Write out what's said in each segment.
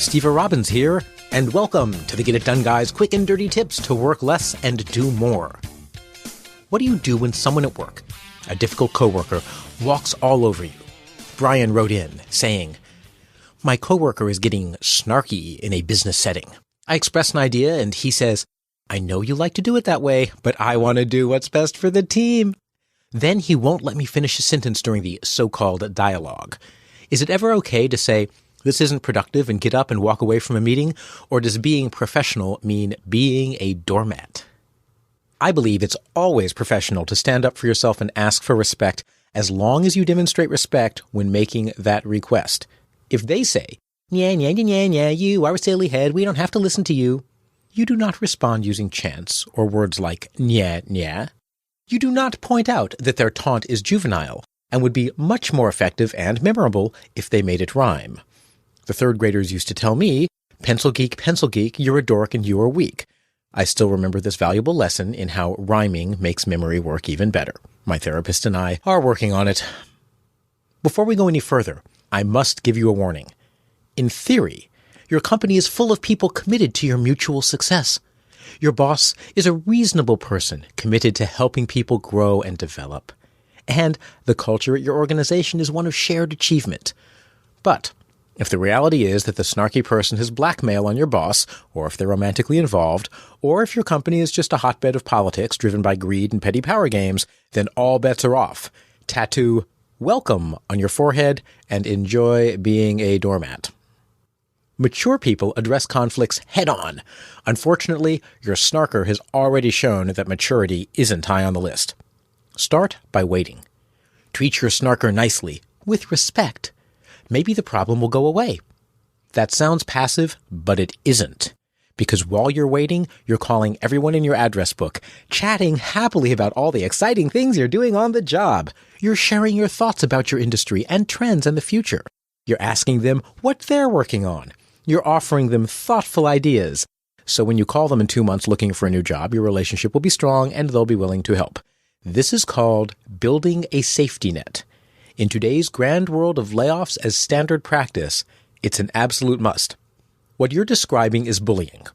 Steve Robbins here, and welcome to the Get It Done Guys quick and dirty tips to work less and do more. What do you do when someone at work, a difficult coworker, walks all over you? Brian wrote in saying, "My coworker is getting snarky in a business setting. I express an idea and he says, 'I know you like to do it that way, but I want to do what's best for the team.' Then he won't let me finish a sentence during the so-called dialogue. Is it ever okay to say, 'This isn't productive,' and get up and walk away from a meeting? Or does being professional mean being a doormat?" I believe it's always professional to stand up for yourself and ask for respect, as long as you demonstrate respect when making that request. If they say, "Nya, nya, nya, nya, nya, you are a silly head, we don't have to listen to you," you do not respond using chants or words like "nya, nya." You do not point out that their taunt is juvenile and would be much more effective and memorable if they made it rhyme. The third graders used to tell me, pencil geek, you're a dork and you are weak." I still remember this valuable lesson in how rhyming makes memory work even better. My therapist and I are working on it. Before we go any further, I must give you a warning. In theory, your company is full of people committed to your mutual success. Your boss is a reasonable person committed to helping people grow and develop. And the culture at your organization is one of shared achievement. But if the reality is that the snarky person has blackmail on your boss, or if they're romantically involved, or if your company is just a hotbed of politics driven by greed and petty power games, then all bets are off. Tattoo "Welcome" on your forehead and enjoy being a doormat. Mature people address conflicts head-on. Unfortunately, your snarker has already shown that maturity isn't high on the list. Start by waiting. Treat your snarker nicely, with respect. Maybe the problem will go away. That sounds passive, but it isn't. Because while you're waiting, you're calling everyone in your address book, chatting happily about all the exciting things you're doing on the job. You're sharing your thoughts about your industry and trends and the future. You're asking them what they're working on. You're offering them thoughtful ideas. So when you call them in 2 months looking for a new job, your relationship will be strong and they'll be willing to help. This is called building a safety net. In today's grand world of layoffs as standard practice, it's an absolute must. What you're describing is bullying.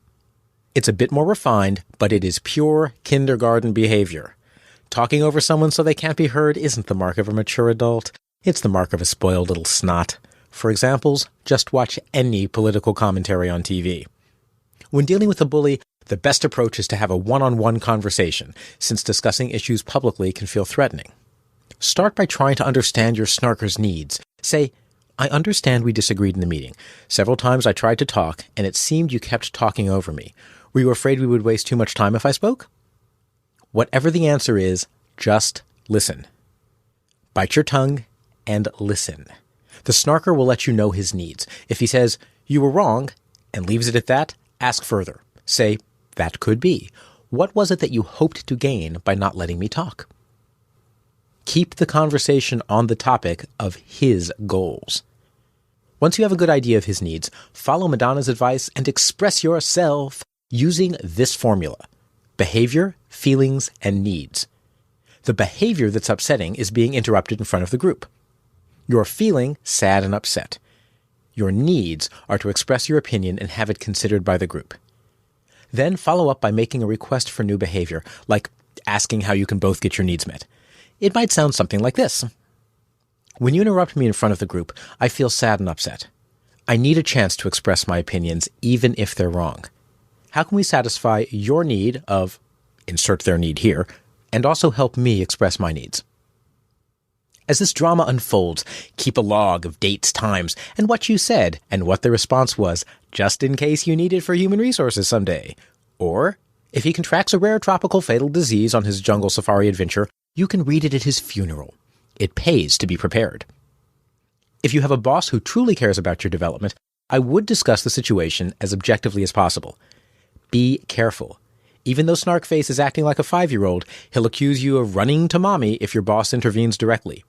It's a bit more refined, but it is pure kindergarten behavior. Talking over someone so they can't be heard isn't the mark of a mature adult. It's the mark of a spoiled little snot. For examples, just watch any political commentary on TV. When dealing with a bully, the best approach is to have a one-on-one conversation, since discussing issues publicly can feel threatening. Start by trying to understand your snarker's needs. Say, "I understand we disagreed in the meeting. Several times I tried to talk, and it seemed you kept talking over me. Were you afraid we would waste too much time if I spoke?" Whatever the answer is, just listen. Bite your tongue and listen. The snarker will let you know his needs. If he says, "You were wrong," and leaves it at that, ask further. Say, "That could be. What was it that you hoped to gain by not letting me talk?" Keep the conversation on the topic of his goals. Once you have a good idea of his needs, follow Madonna's advice and express yourself using this formula: behavior, feelings, and needs. The behavior that's upsetting is being interrupted in front of the group. You're feeling sad and upset. Your needs are to express your opinion and have it considered by the group. Then follow up by making a request for new behavior, like asking how you can both get your needs met. It might sound something like this. "When you interrupt me in front of the group, I feel sad and upset. I need a chance to express my opinions, even if they're wrong. How can we satisfy your need of," insert their need here, "and also help me express my needs?" As this drama unfolds, keep a log of dates, times, and what you said, and what the response was, just in case you need it for human resources someday. Or, if he contracts a rare tropical fatal disease on his jungle safari adventure, you can read it at his funeral. It pays to be prepared. If you have a boss who truly cares about your development, I would discuss the situation as objectively as possible. Be careful. Even though Snarkface is acting like a 5-year-old, he'll accuse you of running to mommy if your boss intervenes directly.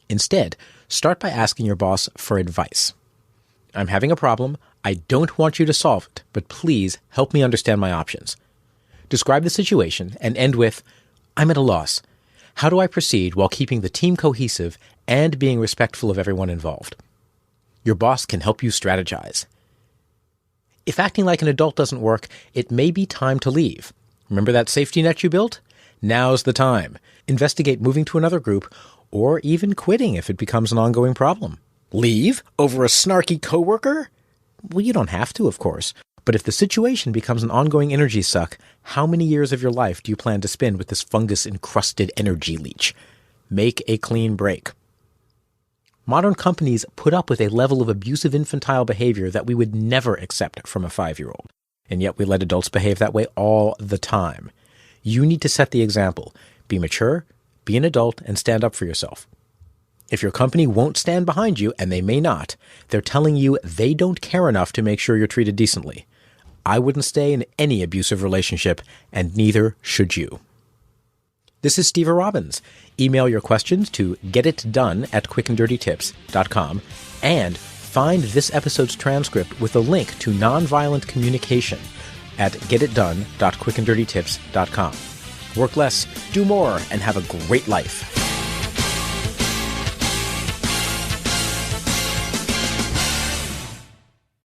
Instead, start by asking your boss for advice. "I'm having a problem. I don't want you to solve it, but please help me understand my options." Describe the situation and end with, "I'm at a loss. How do I proceed while keeping the team cohesive and being respectful of everyone involved?" Your boss can help you strategize. If acting like an adult doesn't work, it may be time to leave. Remember that safety net you built? Now's the time. Investigate moving to another group, or even quitting if it becomes an ongoing problem. Leave over a snarky coworker? Well, you don't have to, of course. But if the situation becomes an ongoing energy suck, how many years of your life do you plan to spend with this fungus-encrusted energy leech? Make a clean break. Modern companies put up with a level of abusive infantile behavior that we would never accept from a 5-year-old. And yet we let adults behave that way all the time. You need to set the example. Be mature, be an adult, and stand up for yourself. If your company won't stand behind you, and they may not, they're telling you they don't care enough to make sure you're treated decently. I wouldn't stay in any abusive relationship, and neither should you. This is Steve Robbins. Email your questions to getitdone@quickanddirtytips.com and find this episode's transcript with a link to nonviolent communication at getitdone.quickanddirtytips.com. Work less, do more, and have a great life.